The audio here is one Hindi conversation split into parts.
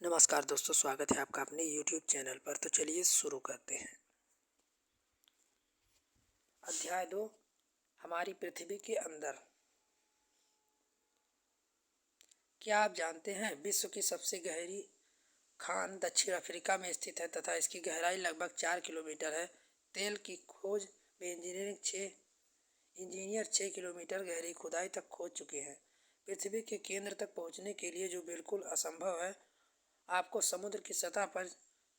नमस्कार दोस्तों, स्वागत है आपका अपने YouTube चैनल पर। तो चलिए शुरू करते हैं। अध्याय 2, हमारी पृथ्वी के अंदर। क्या आप जानते हैं विश्व की सबसे गहरी खान दक्षिण अफ्रीका में स्थित है तथा इसकी गहराई लगभग 4 किलोमीटर है। तेल की खोज में इंजीनियर 6 किलोमीटर गहरी खुदाई तक खोद चुके हैं। पृथ्वी के केंद्र तक पहुंचने के लिए, जो बिल्कुल असंभव है, आपको समुद्र की सतह पर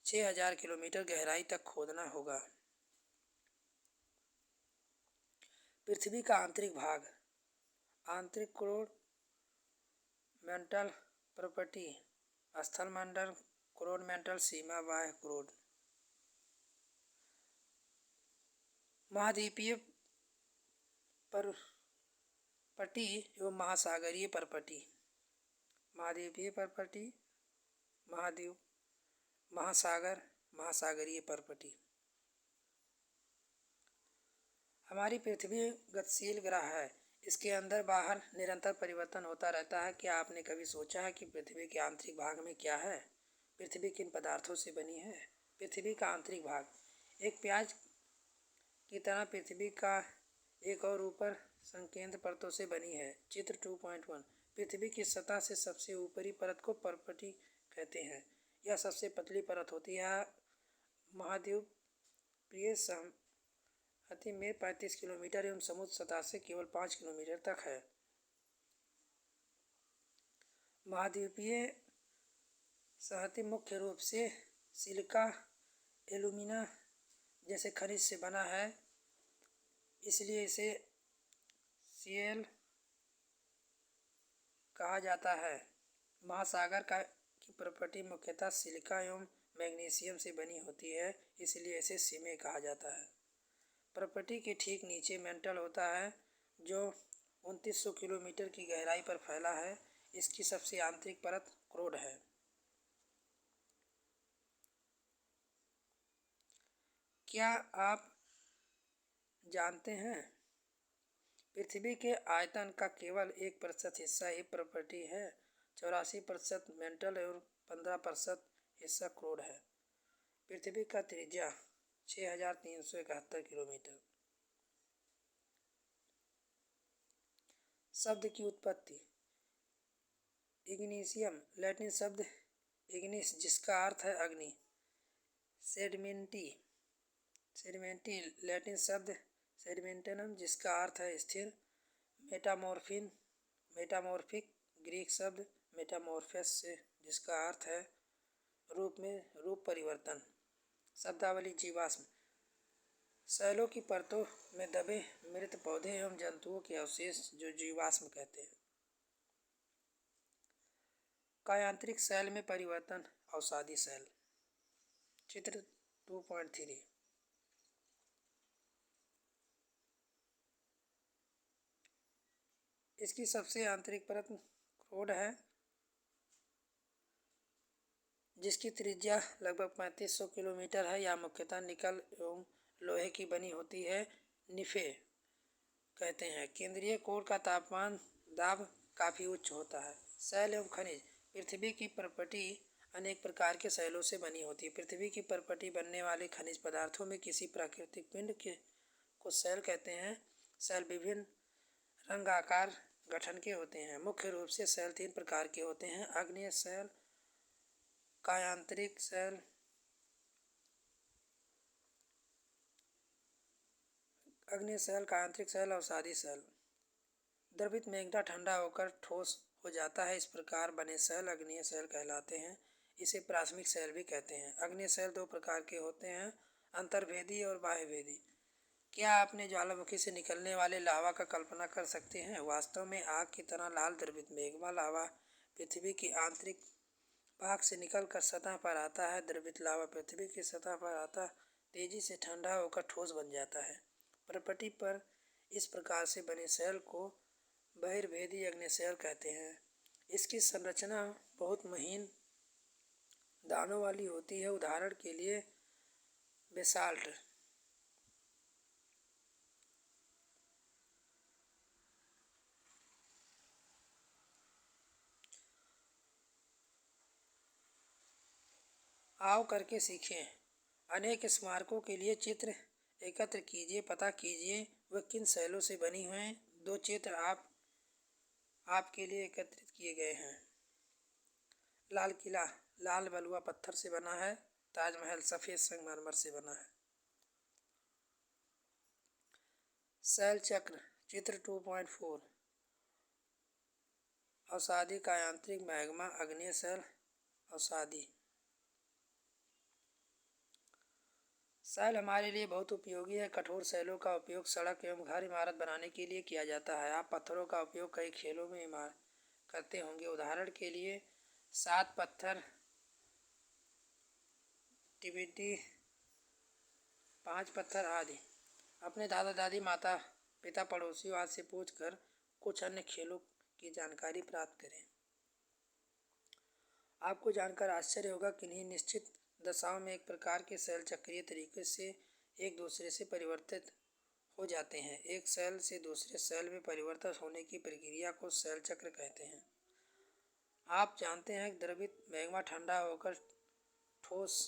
6000 किलोमीटर गहराई तक खोदना होगा। पृथ्वी का आंतरिक भाग। आंतरिक क्रोड मेंटल प्रॉपर्टी। स्थल मंडल क्रोड मेंटल सीमा बाह्य क्रोड। महाद्वीपीय परपटी एवं महासागरीय परपटी। महाद्वीपीय परपटी, महाद्वीप, महासागर, महासागरीय परपटी। हमारी पृथ्वी गतिशील ग्रह है। इसके अंदर बाहर निरंतर परिवर्तन होता रहता है। क्या आपने कभी सोचा है कि पृथ्वी के आंतरिक भाग में क्या है? पृथ्वी किन पदार्थों से बनी है? पृथ्वी का आंतरिक भाग। एक प्याज की तरह पृथ्वी का एक और ऊपर संकेंद्र परतों से बनी है। चित्र 2.1। पृथ्वी की सतह से सबसे ऊपरी परत को परपटी कहते हैं। यह सबसे पतली परत होती है। महाद्वीपीय सहमति में 35 किलोमीटर एवं समुद्र सतह से केवल 5 किलोमीटर तक है। महाद्वीपीय सहमति मुख्य रूप से सिलिका, एल्यूमिना जैसे खनिज से बना है, इसलिए इसे सीएल कहा जाता है। महासागर की प्रॉपर्टी मुख्यतः सिलिका एवं मैग्नीशियम से बनी होती है, इसलिए इसे सीमे कहा जाता है। प्रॉपर्टी के ठीक नीचे मेंटल होता है, जो 2900 किलोमीटर की गहराई पर फैला है। इसकी सबसे आंतरिक परत क्रोड है। क्या आप जानते हैं पृथ्वी के आयतन का केवल 1% हिस्सा ही प्रॉपर्टी है? 84% मेंटल और 15% हिस्सा क्रोड है। पृथ्वी का त्रिज्या 6371 किलोमीटर। शब्द की उत्पत्ति। इग्नीशियम लैटिन शब्द इग्निस, जिसका अर्थ है अग्नि। सेडिमेंटी लैटिन शब्द सेडिमेंटनम, जिसका अर्थ है स्थिर। मेटामॉर्फिक ग्रीक शब्द मेटामॉर्फस से, जिसका अर्थ है रूप परिवर्तन। शब्दावली। जीवाश्म शैलों की परतों में दबे मृत पौधे एवं जंतुओं के अवशेष, जो जीवाश्म कहते हैं। कायांतरिक शैल में परिवर्तन। अवसादी शैल। चित्र 2.3। इसकी सबसे आंतरिक परत क्रोड है, जिसकी त्रिज्या लगभग 3500 किलोमीटर है। यह मुख्यतः निकल एवं लोहे की बनी होती है। निफे कहते हैं। केंद्रीय कोर का तापमान दाब काफ़ी उच्च होता है। शैल एवं खनिज। पृथ्वी की प्रॉपर्टी अनेक प्रकार के शैलों से बनी होती है। पृथ्वी की प्रॉपर्टी बनने वाले खनिज पदार्थों में किसी प्राकृतिक पिंड को शैल कहते हैं। शैल विभिन्न रंग, आकार, गठन के होते हैं। मुख्य रूप से शैल 3 प्रकार के होते हैं: आग्नेय शैल, कायांतरिक शैल, अवसादी शैल। द्रवित मेघना ठंडा होकर ठोस हो जाता है। इस प्रकार बने शैल आग्नेय शैल कहलाते हैं। इसे प्राथमिक शैल भी कहते हैं। आग्नेय शैल 2 प्रकार के होते हैं: अंतर्भेदी और बाह्यभेदी। क्या आपने ज्वालामुखी से निकलने वाले लावा का कल्पना कर सकते हैं? वास्तव में आग की तरह लाल द्रवित मेग्मा लावा पृथ्वी की आंतरिक भाग से निकलकर सतह पर आता है। द्रवित लावा पृथ्वी की सतह पर आता तेजी से ठंडा होकर ठोस बन जाता है। प्रॉपर्टी पर इस प्रकार से बने शैल को बहिर्भेदी आग्नेय शैल कहते हैं। इसकी संरचना बहुत महीन दानों वाली होती है। उदाहरण के लिए बेसाल्ट। आओ करके सीखें। अनेक स्मारकों के लिए चित्र एकत्र कीजिए। पता कीजिए वे किन शैलों से बनी हुई हैं। 2 चित्र आपके लिए एकत्रित किए गए हैं। लाल किला लाल बलुआ पत्थर से बना है। ताजमहल सफ़ेद संगमरमर से बना है। शैल चक्र चित्र 2.4 अवसादी का यांत्रिक मैग्मा अग्नेय शैल अवसादी। शैल हमारे लिए बहुत उपयोगी है। कठोर शैलों का उपयोग सड़क एवं घर इमारत बनाने के लिए किया जाता है। आप पत्थरों का उपयोग कई खेलों में करते होंगे। उदाहरण के लिए 7 पत्थर, टिबेटी 5 पत्थर आदि। अपने दादा दादी, माता पिता, पड़ोसियों आदि से पूछकर कुछ अन्य खेलों की जानकारी प्राप्त करें। आपको जानकर आश्चर्य होगा कि इन्हीं निश्चित दशाओं में एक प्रकार के शैल चक्रीय तरीके से एक दूसरे से परिवर्तित हो जाते हैं। एक शैल से दूसरे शैल में परिवर्तन होने की प्रक्रिया को शैल चक्र कहते हैं। आप जानते हैं कि द्रवित मैग्मा ठंडा होकर ठोस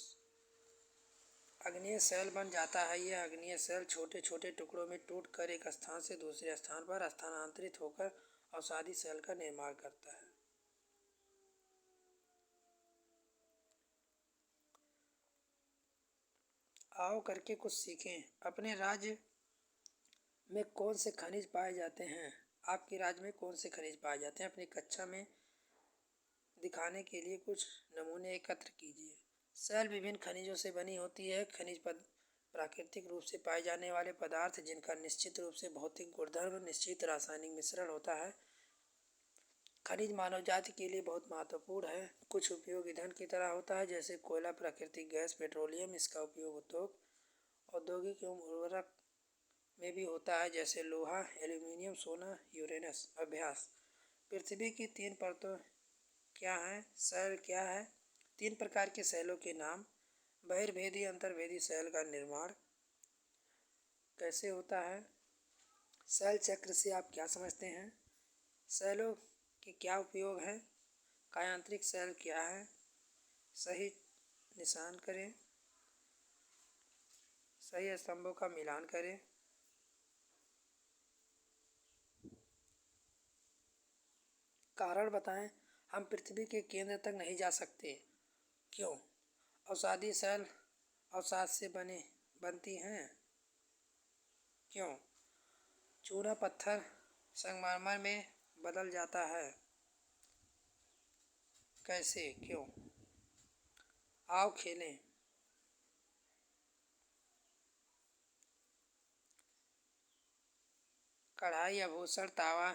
अग्नेय शैल बन जाता है। यह अग्नेय शैल छोटे छोटे टुकड़ों में टूटकर एक स्थान से दूसरे स्थान पर स्थानांतरित होकर अवसादी शैल का निर्माण करता है। आओ करके कुछ सीखें। अपने राज्य में कौन से खनिज पाए जाते हैं? आपके राज्य में कौन से खनिज पाए जाते हैं? अपनी कक्षा में दिखाने के लिए कुछ नमूने एकत्र कीजिए। शैल विभिन्न खनिजों से बनी होती है। खनिज प्राकृतिक रूप से पाए जाने वाले पदार्थ जिनका निश्चित रूप से भौतिक गुणधर्म, निश्चित रासायनिक मिश्रण होता है। खनिज मानव जाति के लिए बहुत महत्वपूर्ण है। कुछ उपयोग ईंधन की तरह होता है, जैसे कोयला, प्राकृतिक गैस, पेट्रोलियम। इसका उपयोग औद्योगिक एवं उर्वरक में भी होता है, जैसे लोहा, एल्यूमीनियम, सोना, यूरेनस। अभ्यास। पृथ्वी की 3 परतों क्या हैं? शैल क्या है? 3 प्रकार के शैलों के नाम। बहिर्भेदी अंतर्भेदी शैल का निर्माण कैसे होता है? शैल चक्र से आप क्या समझते हैं? शैलों के क्या उपयोग हैं? कायांत्रिक शैल क्या है? सही निशान करें। सही स्तंभों का मिलान करें। कारण बताएं। हम पृथ्वी के केंद्र तक नहीं जा सकते। क्यों? अवसादी शैल अवसाद से बनती हैं। क्यों? चूना पत्थर संगमरमर में बदल जाता है। कैसे? क्यों? आओ खेलें। कढ़ाई, आभूषण, तावा,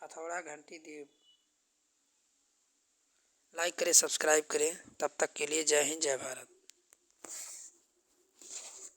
हथौड़ा, घंटी, दीप। लाइक करें, सब्सक्राइब करें। तब तक के लिए जय हिंद, जय भारत।